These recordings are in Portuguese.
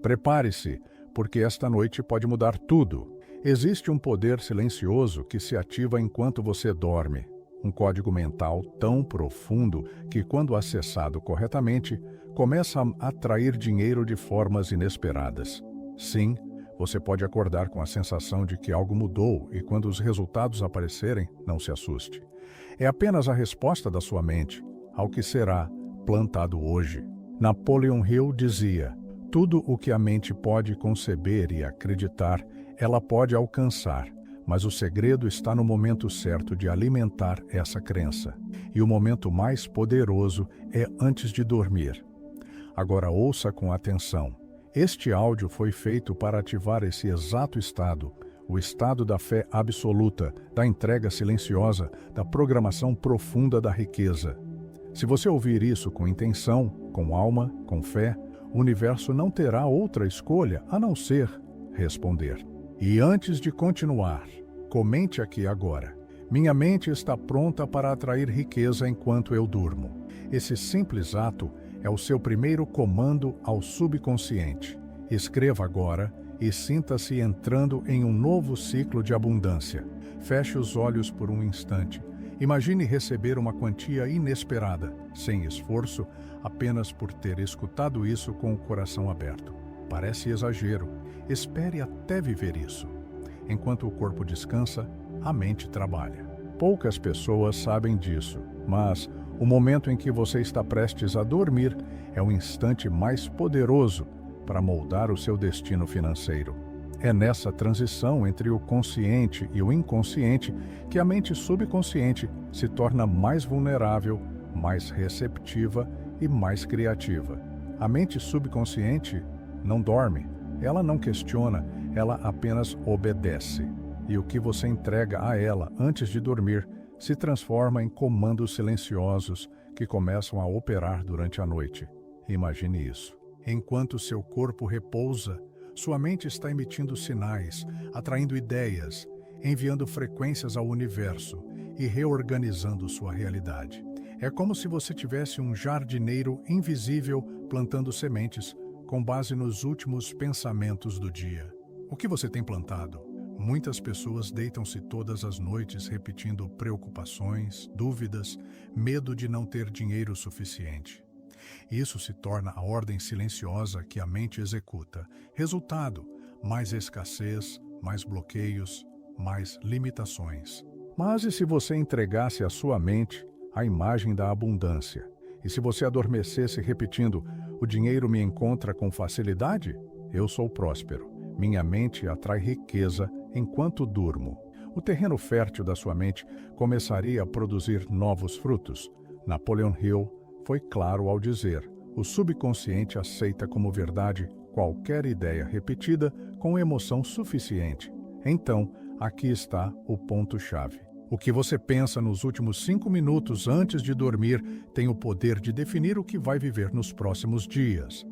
Prepare-se, porque esta noite pode mudar tudo. Existe um poder silencioso que se ativa enquanto você dorme. Um código mental tão profundo que, quando acessado corretamente, começa a atrair dinheiro de formas inesperadas. Sim, você pode acordar com a sensação de que algo mudou e, quando os resultados aparecerem, não se assuste. É apenas a resposta da sua mente ao que será plantado hoje. Napoleon Hill dizia: tudo o que a mente pode conceber e acreditar, ela pode alcançar, mas o segredo está no momento certo de alimentar essa crença. E o momento mais poderoso é antes de dormir. Agora ouça com atenção. Este áudio foi feito para ativar esse exato estado, o estado da fé absoluta, da entrega silenciosa, da programação profunda da riqueza. Se você ouvir isso com intenção, com alma, com fé, o universo não terá outra escolha a não ser responder. E antes de continuar, comente aqui agora: minha mente está pronta para atrair riqueza enquanto eu durmo. Esse simples ato é o seu primeiro comando ao subconsciente. Escreva agora e sinta-se entrando em um novo ciclo de abundância. Feche os olhos por um instante. Imagine receber uma quantia inesperada, sem esforço, apenas por ter escutado isso com o coração aberto. Parece exagero. Espere até viver isso. Enquanto o corpo descansa, a mente trabalha. Poucas pessoas sabem disso, mas o momento em que você está prestes a dormir é o instante mais poderoso para moldar o seu destino financeiro. É nessa transição entre o consciente e o inconsciente que a mente subconsciente se torna mais vulnerável, mais receptiva e mais criativa. A mente subconsciente não dorme, ela não questiona, ela apenas obedece. E o que você entrega a ela antes de dormir se transforma em comandos silenciosos que começam a operar durante a noite. Imagine isso. Enquanto seu corpo repousa, sua mente está emitindo sinais, atraindo ideias, enviando frequências ao universo e reorganizando sua realidade. É como se você tivesse um jardineiro invisível plantando sementes com base nos últimos pensamentos do dia. O que você tem plantado? Muitas pessoas deitam-se todas as noites repetindo preocupações, dúvidas, medo de não ter dinheiro suficiente. Isso se torna a ordem silenciosa que a mente executa. Resultado: mais escassez, mais bloqueios, mais limitações. Mas e se você entregasse à sua mente a imagem da abundância? E se você adormecesse repetindo: o dinheiro me encontra com facilidade? Eu sou próspero. Minha mente atrai riqueza enquanto durmo. O terreno fértil da sua mente começaria a produzir novos frutos. Napoleon Hill foi claro ao dizer: o subconsciente aceita como verdade qualquer ideia repetida com emoção suficiente. Então, aqui está o ponto-chave. O que você pensa nos últimos 5 minutos antes de dormir tem o poder de definir o que vai viver nos próximos dias.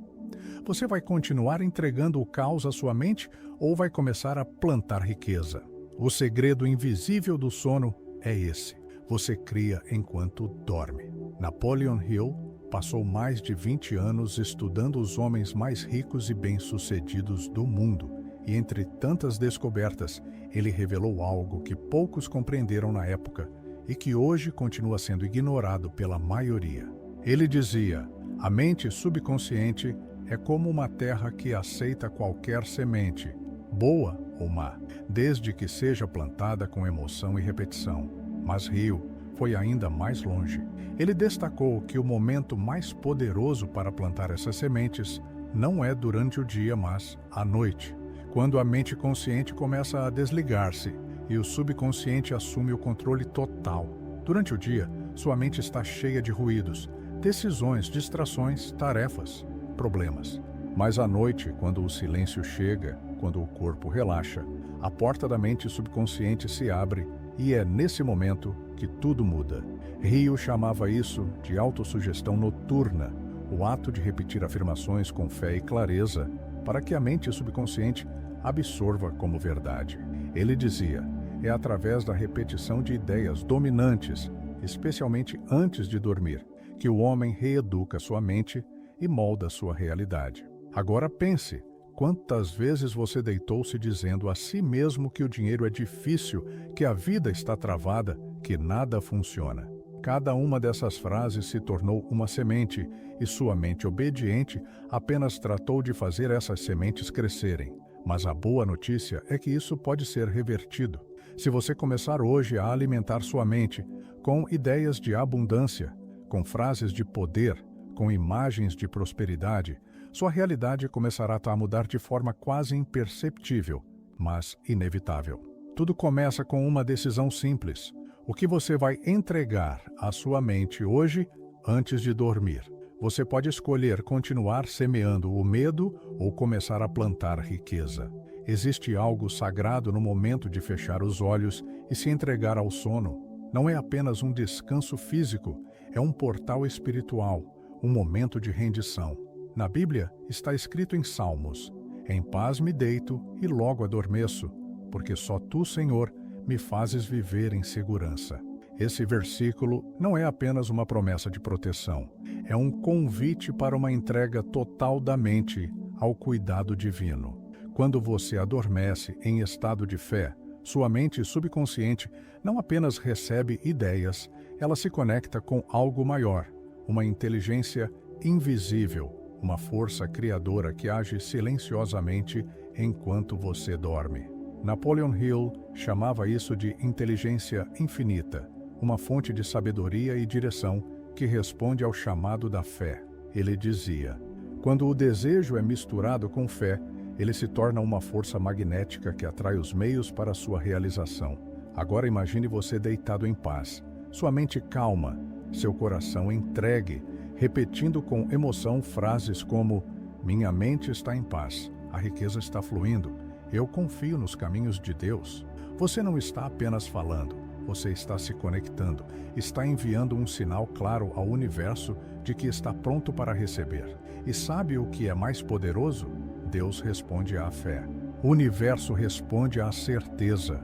Você vai continuar entregando o caos à sua mente ou vai começar a plantar riqueza? O segredo invisível do sono é esse: você cria enquanto dorme. Napoleon Hill passou mais de 20 anos estudando os homens mais ricos e bem-sucedidos do mundo, e entre tantas descobertas, ele revelou algo que poucos compreenderam na época e que hoje continua sendo ignorado pela maioria. Ele dizia: a mente subconsciente é como uma terra que aceita qualquer semente, boa ou má, desde que seja plantada com emoção e repetição. Mas Hill foi ainda mais longe. Ele destacou que o momento mais poderoso para plantar essas sementes não é durante o dia, mas à noite, quando a mente consciente começa a desligar-se e o subconsciente assume o controle total. Durante o dia, sua mente está cheia de ruídos, decisões, distrações, tarefas, problemas. Mas à noite, quando o silêncio chega, quando o corpo relaxa, a porta da mente subconsciente se abre e é nesse momento que tudo muda. Hill chamava isso de autossugestão noturna, o ato de repetir afirmações com fé e clareza para que a mente subconsciente absorva como verdade. Ele dizia: é através da repetição de ideias dominantes, especialmente antes de dormir, que o homem reeduca sua mente e molda sua realidade. Agora pense, Quantas vezes você deitou-se dizendo a si mesmo que o dinheiro é difícil, que a vida está travada, que nada funciona? Cada uma dessas frases se tornou uma semente, e sua mente obediente apenas tratou de fazer essas sementes crescerem. Mas a boa notícia é que isso pode ser revertido. Se você começar hoje a alimentar sua mente com ideias de abundância, com frases de poder, com imagens de prosperidade, sua realidade começará a mudar de forma quase imperceptível, mas inevitável. Tudo começa com uma decisão simples. O que você vai entregar à sua mente hoje antes de dormir? Você pode escolher continuar semeando o medo ou começar a plantar riqueza. Existe algo sagrado no momento de fechar os olhos e se entregar ao sono. Não é apenas um descanso físico, é um portal espiritual, um momento de rendição. Na Bíblia está escrito em Salmos: em paz me deito e logo adormeço, porque só tu, Senhor, me fazes viver em segurança. Esse versículo não é apenas uma promessa de proteção, é um convite para uma entrega total da mente ao cuidado divino. Quando você adormece em estado de fé, sua mente subconsciente não apenas recebe ideias, ela se conecta com algo maior, uma inteligência invisível, uma força criadora que age silenciosamente enquanto você dorme. Napoleon Hill chamava isso de inteligência infinita, uma fonte de sabedoria e direção que responde ao chamado da fé. Ele dizia: quando o desejo é misturado com fé, ele se torna uma força magnética que atrai os meios para sua realização. Agora imagine você deitado em paz, sua mente calma, seu coração entregue, repetindo com emoção frases como: minha mente está em paz, a riqueza está fluindo, eu confio nos caminhos de Deus. Você não está apenas falando, você está se conectando, está enviando um sinal claro ao universo de que está pronto para receber. E sabe o que é mais poderoso? Deus responde à fé. O universo responde à certeza.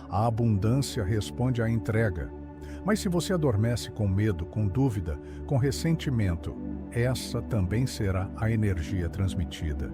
A abundância responde à entrega. Mas se você adormece com medo, com dúvida, com ressentimento, essa também será a energia transmitida.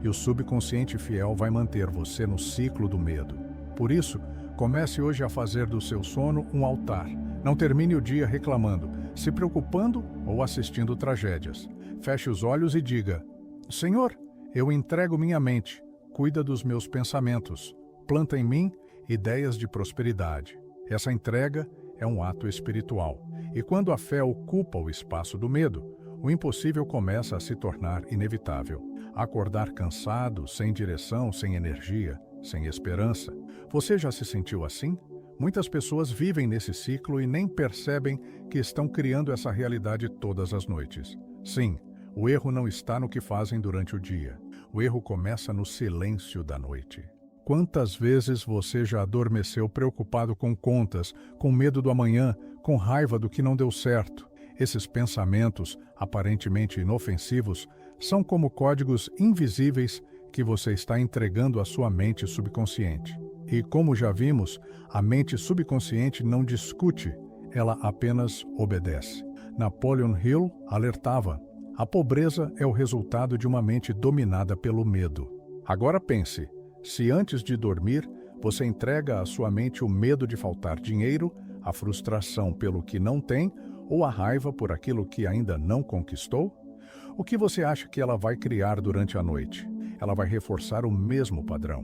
E o subconsciente fiel vai manter você no ciclo do medo. Por isso, comece hoje a fazer do seu sono um altar. Não termine o dia reclamando, se preocupando ou assistindo tragédias. Feche os olhos e diga: Senhor, eu entrego minha mente, cuida dos meus pensamentos, planta em mim ideias de prosperidade. Essa entrega é um ato espiritual. E quando a fé ocupa o espaço do medo, o impossível começa a se tornar inevitável. Acordar cansado, sem direção, sem energia, sem esperança. Você já se sentiu assim? Muitas pessoas vivem nesse ciclo e nem percebem que estão criando essa realidade todas as noites. Sim, o erro não está no que fazem durante o dia. O erro começa no silêncio da noite. Quantas vezes você já adormeceu preocupado com contas, com medo do amanhã, com raiva do que não deu certo? Esses pensamentos, aparentemente inofensivos, são como códigos invisíveis que você está entregando à sua mente subconsciente. E como já vimos, a mente subconsciente não discute, ela apenas obedece. Napoleon Hill alertava: a pobreza é o resultado de uma mente dominada pelo medo. Agora pense, se antes de dormir você entrega à sua mente o medo de faltar dinheiro, a frustração pelo que não tem ou a raiva por aquilo que ainda não conquistou, o que você acha que ela vai criar durante a noite? Ela vai reforçar o mesmo padrão.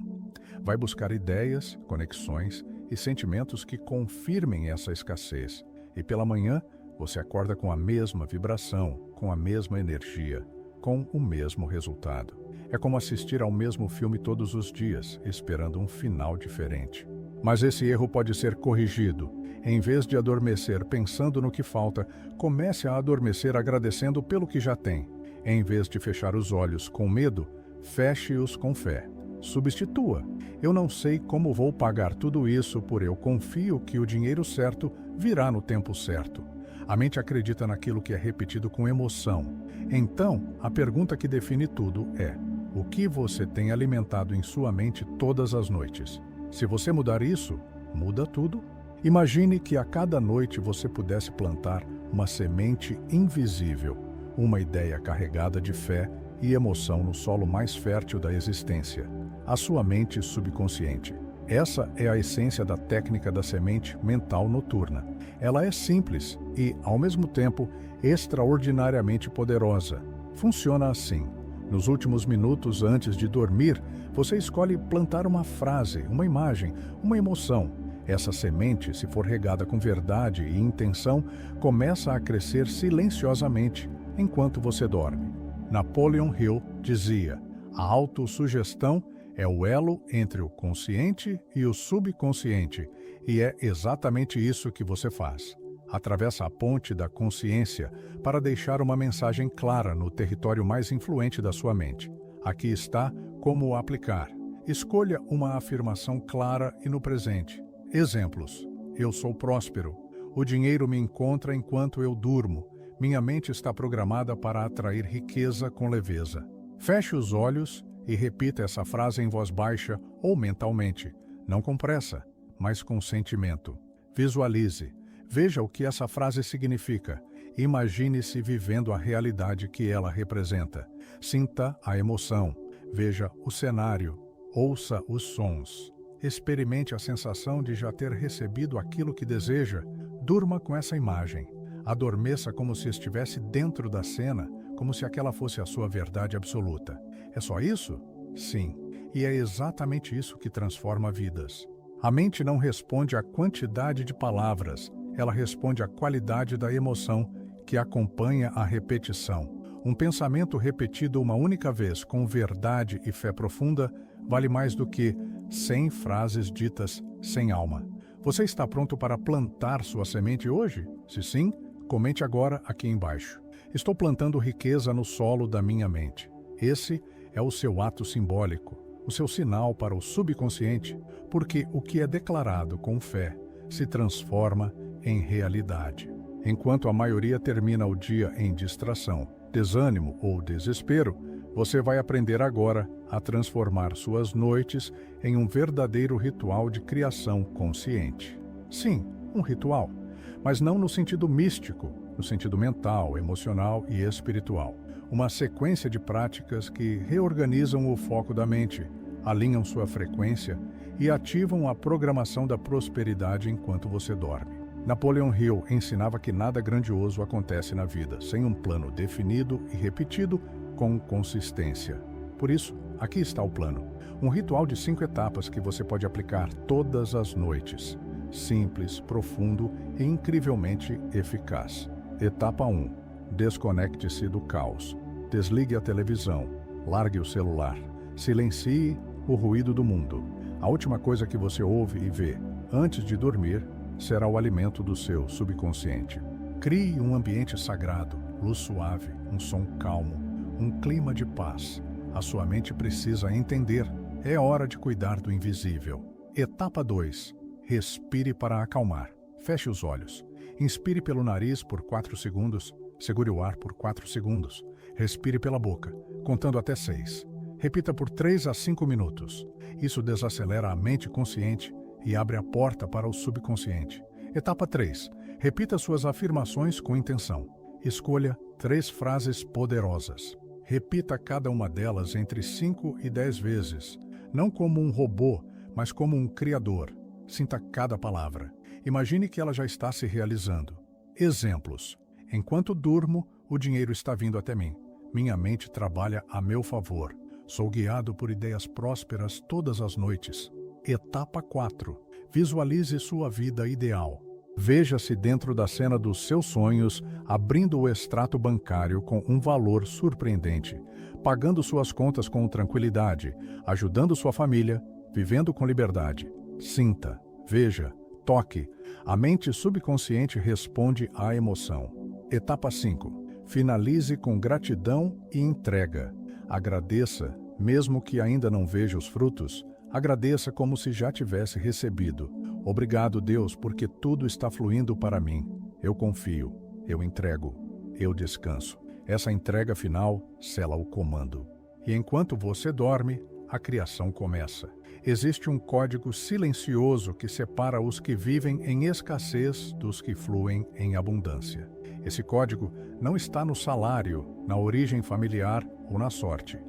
Vai buscar ideias, conexões e sentimentos que confirmem essa escassez. E pela manhã, você acorda com a mesma vibração, com a mesma energia, com o mesmo resultado. É como assistir ao mesmo filme todos os dias, esperando um final diferente. Mas esse erro pode ser corrigido. Em vez de adormecer pensando no que falta, comece a adormecer agradecendo pelo que já tem. Em vez de fechar os olhos com medo, feche-os com fé. Substitua. Eu não sei como vou pagar tudo isso, porém eu confio que o dinheiro certo virá no tempo certo. A mente acredita naquilo que é repetido com emoção. Então, a pergunta que define tudo é: o que você tem alimentado em sua mente todas as noites? Se você mudar isso, muda tudo. Imagine que a cada noite você pudesse plantar uma semente invisível, uma ideia carregada de fé e emoção no solo mais fértil da existência, a sua mente subconsciente. Essa é a essência da técnica da semente mental noturna. Ela é simples e, ao mesmo tempo, extraordinariamente poderosa. Funciona assim. Nos últimos minutos antes de dormir, você escolhe plantar uma frase, uma imagem, uma emoção. Essa semente, se for regada com verdade e intenção, começa a crescer silenciosamente enquanto você dorme. Napoleon Hill dizia: a autossugestão é o elo entre o consciente e o subconsciente, e é exatamente isso que você faz. Atravessa a ponte da consciência para deixar uma mensagem clara no território mais influente da sua mente. Aqui está como aplicar. Escolha uma afirmação clara e no presente. Exemplos: eu sou próspero. O dinheiro me encontra enquanto eu durmo. Minha mente está programada para atrair riqueza com leveza. Feche os olhos e repita essa frase em voz baixa ou mentalmente. Não com pressa, mas com sentimento. Visualize. Veja o que essa frase significa. Imagine-se vivendo a realidade que ela representa. Sinta a emoção. Veja o cenário. Ouça os sons. Experimente a sensação de já ter recebido aquilo que deseja. Durma com essa imagem. Adormeça como se estivesse dentro da cena, como se aquela fosse a sua verdade absoluta. É só isso? Sim. E é exatamente isso que transforma vidas. A mente não responde à quantidade de palavras, ela responde à qualidade da emoção que acompanha a repetição. Um pensamento repetido uma única vez com verdade e fé profunda vale mais do que 100 frases ditas sem alma. Você está pronto para plantar sua semente hoje? Se sim, comente agora aqui embaixo. Estou plantando riqueza no solo da minha mente. Esse é o seu ato simbólico, o seu sinal para o subconsciente, porque o que é declarado com fé se transforma em realidade. Enquanto a maioria termina o dia em distração, desânimo ou desespero, você vai aprender agora a transformar suas noites em um verdadeiro ritual de criação consciente. Sim, um ritual, mas não no sentido místico, no sentido mental, emocional e espiritual. Uma sequência de práticas que reorganizam o foco da mente, alinham sua frequência e ativam a programação da prosperidade enquanto você dorme. Napoleon Hill ensinava que nada grandioso acontece na vida sem um plano definido e repetido com consistência. Por isso, aqui está o plano. Um ritual de 5 etapas que você pode aplicar todas as noites. Simples, profundo e incrivelmente eficaz. Etapa 1. Desconecte-se do caos. Desligue a televisão. Largue o celular. Silencie o ruído do mundo. A última coisa que você ouve e vê antes de dormir será o alimento do seu subconsciente. Crie um ambiente sagrado, luz suave, um som calmo, um clima de paz. A sua mente precisa entender. É hora de cuidar do invisível. Etapa 2. Respire para acalmar. Feche os olhos. Inspire pelo nariz por 4 segundos. Segure o ar por 4 segundos. Respire pela boca, contando até 6. Repita por 3 a 5 minutos. Isso desacelera a mente consciente e abre a porta para o subconsciente. Etapa 3. Repita suas afirmações com intenção. Escolha 3 frases poderosas. Repita cada uma delas entre 5 e 10 vezes. Não como um robô, mas como um criador. Sinta cada palavra. Imagine que ela já está se realizando. Exemplos. Enquanto durmo, o dinheiro está vindo até mim. Minha mente trabalha a meu favor. Sou guiado por ideias prósperas todas as noites. Etapa 4. Visualize sua vida ideal. Veja-se dentro da cena dos seus sonhos, abrindo o extrato bancário com um valor surpreendente, pagando suas contas com tranquilidade, ajudando sua família, vivendo com liberdade. Sinta, veja, toque. A mente subconsciente responde à emoção. Etapa 5. Finalize com gratidão e entrega. Agradeça, mesmo que ainda não veja os frutos. Agradeça como se já tivesse recebido. Obrigado, Deus, porque tudo está fluindo para mim. Eu confio, eu entrego, eu descanso. Essa entrega final sela o comando. E enquanto você dorme, a criação começa. Existe um código silencioso que separa os que vivem em escassez dos que fluem em abundância. Esse código não está no salário, na origem familiar ou na sorte.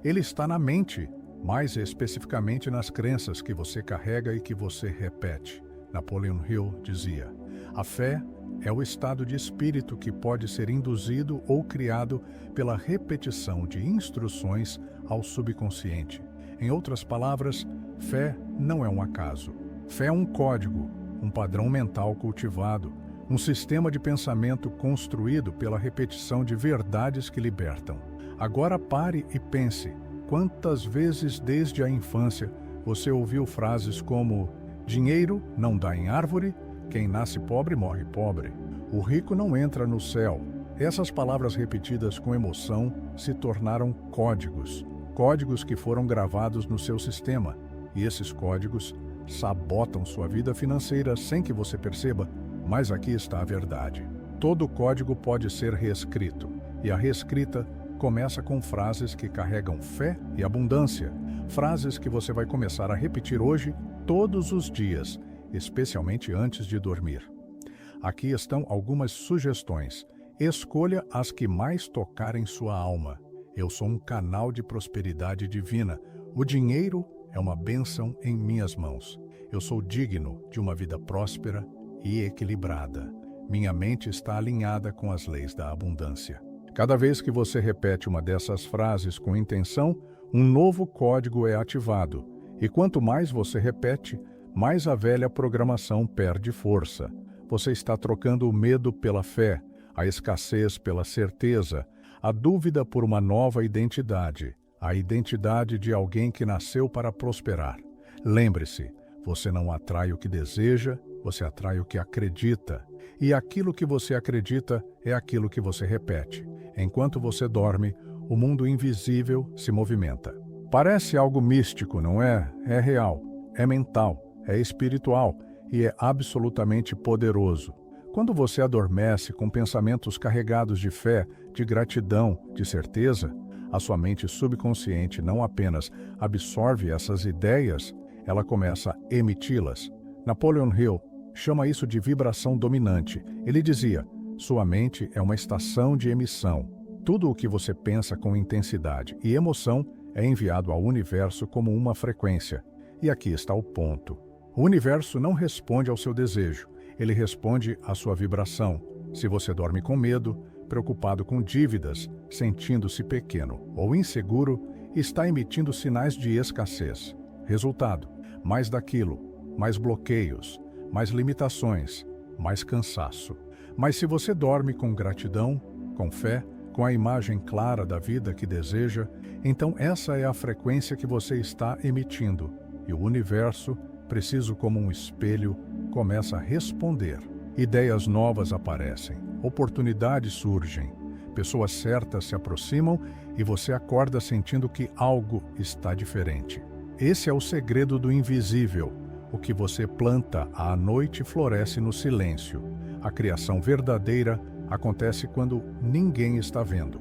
Ele está na mente, mais especificamente nas crenças que você carrega e que você repete. Napoleon Hill dizia: a fé é o estado de espírito que pode ser induzido ou criado pela repetição de instruções ao subconsciente. Em outras palavras, fé não é um acaso. Fé é um código, um padrão mental cultivado, um sistema de pensamento construído pela repetição de verdades que libertam. Agora pare e pense: quantas vezes desde a infância você ouviu frases como: dinheiro não dá em árvore, quem nasce pobre morre pobre, o rico não entra no céu. Essas palavras repetidas com emoção se tornaram códigos, códigos que foram gravados no seu sistema, e esses códigos sabotam sua vida financeira sem que você perceba, mas aqui está a verdade. Todo código pode ser reescrito, e a reescrita começa com frases que carregam fé e abundância, frases que você vai começar a repetir hoje, todos os dias, especialmente antes de dormir. Aqui estão algumas sugestões. Escolha as que mais tocarem sua alma. Eu sou um canal de prosperidade divina. O dinheiro é uma bênção em minhas mãos. Eu sou digno de uma vida próspera e equilibrada. Minha mente está alinhada com as leis da abundância. Cada vez que você repete uma dessas frases com intenção, um novo código é ativado. E quanto mais você repete, mais a velha programação perde força. Você está trocando o medo pela fé, a escassez pela certeza, a dúvida por uma nova identidade, a identidade de alguém que nasceu para prosperar. Lembre-se, você não atrai o que deseja, você atrai o que acredita. E aquilo que você acredita é aquilo que você repete. Enquanto você dorme, o mundo invisível se movimenta. Parece algo místico, não é? É real, é mental, é espiritual e é absolutamente poderoso. Quando você adormece com pensamentos carregados de fé, de gratidão, de certeza, a sua mente subconsciente não apenas absorve essas ideias, ela começa a emiti-las. Napoleon Hill chama isso de vibração dominante. Ele dizia: sua mente é uma estação de emissão. Tudo o que você pensa com intensidade e emoção é enviado ao universo como uma frequência. E aqui está o ponto. O universo não responde ao seu desejo, ele responde à sua vibração. Se você dorme com medo, preocupado com dívidas, sentindo-se pequeno ou inseguro, está emitindo sinais de escassez. Resultado: mais daquilo, mais bloqueios, mais limitações, mais cansaço. Mas se você dorme com gratidão, com fé, com a imagem clara da vida que deseja, então essa é a frequência que você está emitindo. E o universo, preciso como um espelho, começa a responder. Ideias novas aparecem, oportunidades surgem, pessoas certas se aproximam e você acorda sentindo que algo está diferente. Esse é o segredo do invisível. O que você planta à noite floresce no silêncio. A criação verdadeira acontece quando ninguém está vendo.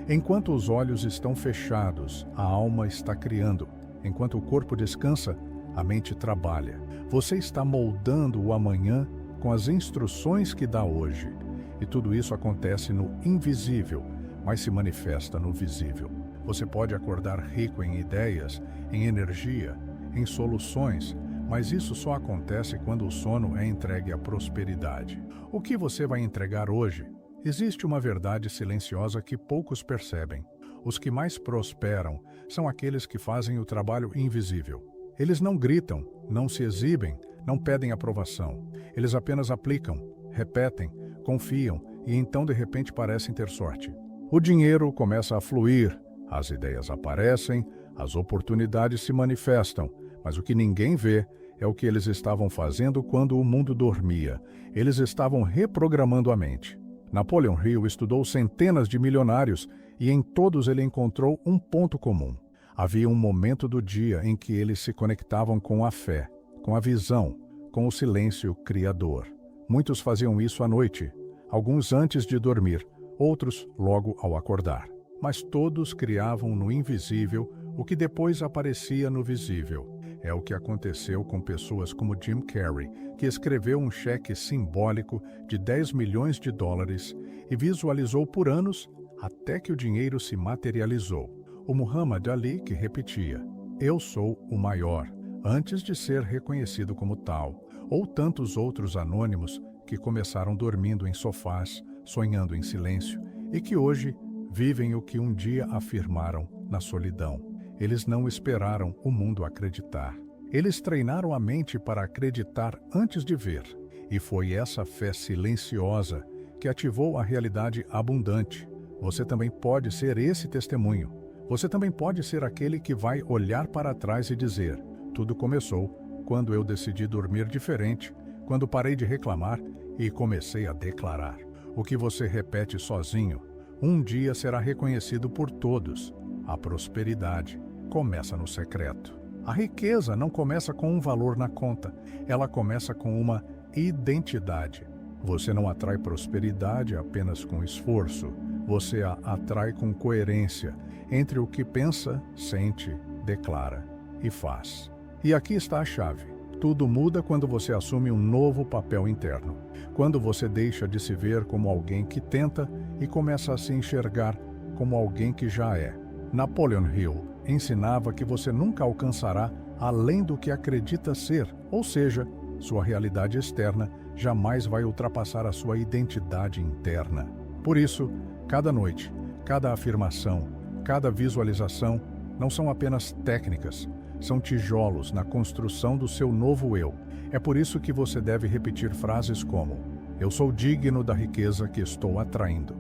Enquanto os olhos estão fechados, a alma está criando. Enquanto o corpo descansa, a mente trabalha. Você está moldando o amanhã com as instruções que dá hoje. E tudo isso acontece no invisível, mas se manifesta no visível. Você pode acordar rico em ideias, em energia, em soluções, mas isso só acontece quando o sono é entregue à prosperidade. O que você vai entregar hoje? Existe uma verdade silenciosa que poucos percebem. Os que mais prosperam são aqueles que fazem o trabalho invisível. Eles não gritam, não se exibem, não pedem aprovação. Eles apenas aplicam, repetem, confiam e então de repente parecem ter sorte. O dinheiro começa a fluir, as ideias aparecem, as oportunidades se manifestam, mas o que ninguém vê é o que eles estavam fazendo quando o mundo dormia. Eles estavam reprogramando a mente. Napoleon Hill estudou centenas de milionários e em todos ele encontrou um ponto comum. Havia um momento do dia em que eles se conectavam com a fé, com a visão, com o silêncio criador. Muitos faziam isso à noite, alguns antes de dormir, outros logo ao acordar. Mas todos criavam no invisível o que depois aparecia no visível. É o que aconteceu com pessoas como Jim Carrey, que escreveu um cheque simbólico de 10 milhões de dólares e visualizou por anos até que o dinheiro se materializou. O Muhammad Ali, que repetia: "Eu sou o maior", antes de ser reconhecido como tal, ou tantos outros anônimos que começaram dormindo em sofás, sonhando em silêncio e que hoje vivem o que um dia afirmaram na solidão. Eles não esperaram o mundo acreditar. Eles treinaram a mente para acreditar antes de ver. E foi essa fé silenciosa que ativou a realidade abundante. Você também pode ser esse testemunho. Você também pode ser aquele que vai olhar para trás e dizer: tudo começou quando eu decidi dormir diferente, quando parei de reclamar e comecei a declarar. O que você repete sozinho, um dia será reconhecido por todos. A prosperidade começa no secreto. A riqueza não começa com um valor na conta, ela começa com uma identidade. Você não atrai prosperidade apenas com esforço, você a atrai com coerência entre o que pensa, sente, declara e faz. E aqui está a chave. Tudo muda quando você assume um novo papel interno. Quando você deixa de se ver como alguém que tenta e começa a se enxergar como alguém que já é. Napoleon Hill ensinava que você nunca alcançará além do que acredita ser, ou seja, sua realidade externa jamais vai ultrapassar a sua identidade interna. Por isso, cada noite, cada afirmação, cada visualização não são apenas técnicas, são tijolos na construção do seu novo eu. É por isso que você deve repetir frases como: "Eu sou digno da riqueza que estou atraindo.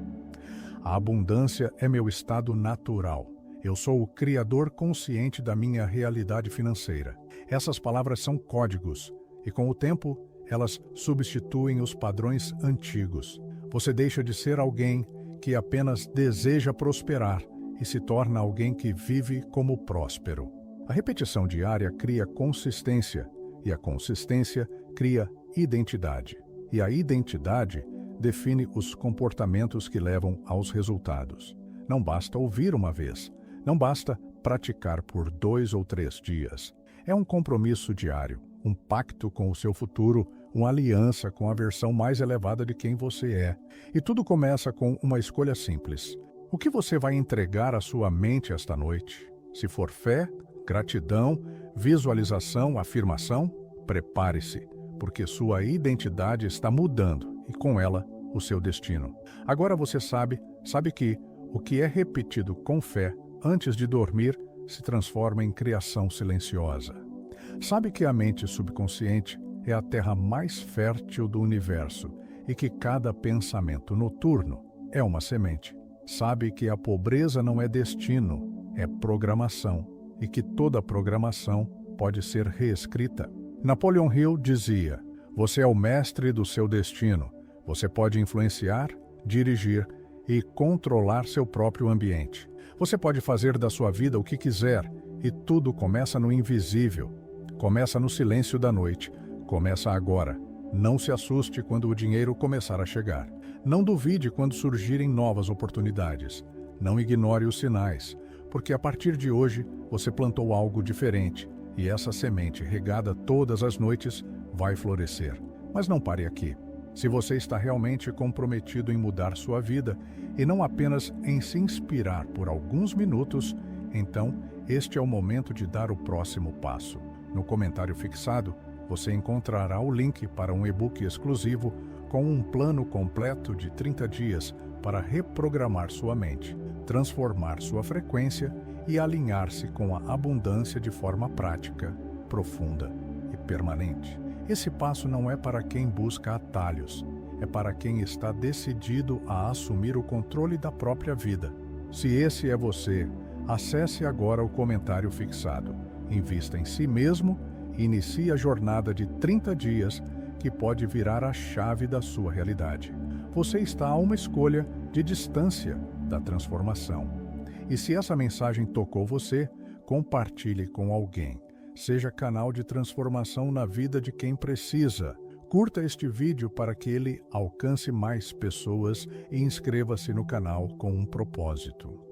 A abundância é meu estado natural. Eu sou o criador consciente da minha realidade financeira." Essas palavras são códigos e, com o tempo, elas substituem os padrões antigos. Você deixa de ser alguém que apenas deseja prosperar e se torna alguém que vive como próspero. A repetição diária cria consistência, e a consistência cria identidade. E a identidade define os comportamentos que levam aos resultados. Não basta ouvir uma vez, não basta praticar por 2 ou 3 dias. É um compromisso diário, um pacto com o seu futuro, uma aliança com a versão mais elevada de quem você é. E tudo começa com uma escolha simples. O que você vai entregar à sua mente esta noite? Se for fé, gratidão, visualização, afirmação, prepare-se, porque sua identidade está mudando e, com ela, o seu destino. Agora você sabe que o que é repetido com fé antes de dormir se transforma em criação silenciosa. Sabe que a mente subconsciente é a terra mais fértil do universo e que cada pensamento noturno é uma semente. Sabe que a pobreza não é destino, é programação, e que toda programação pode ser reescrita. Napoleon Hill dizia: "Você é o mestre do seu destino. Você pode influenciar, dirigir e controlar seu próprio ambiente. Você pode fazer da sua vida o que quiser, e tudo começa no invisível. Começa no silêncio da noite. Começa agora. Não se assuste quando o dinheiro começar a chegar. Não duvide quando surgirem novas oportunidades. Não ignore os sinais, porque a partir de hoje você plantou algo diferente e essa semente regada todas as noites vai florescer. Mas não pare aqui. Se você está realmente comprometido em mudar sua vida e não apenas em se inspirar por alguns minutos, então este é o momento de dar o próximo passo. No comentário fixado, você encontrará o link para um e-book exclusivo com um plano completo de 30 dias para reprogramar sua mente, transformar sua frequência e alinhar-se com a abundância de forma prática, profunda e permanente. Esse passo não é para quem busca atalhos, é para quem está decidido a assumir o controle da própria vida. Se esse é você, acesse agora o comentário fixado, invista em si mesmo e inicie a jornada de 30 dias que pode virar a chave da sua realidade. Você está a uma escolha de distância da transformação. E se essa mensagem tocou você, compartilhe com alguém. Seja canal de transformação na vida de quem precisa. Curta este vídeo para que ele alcance mais pessoas e inscreva-se no canal com um propósito.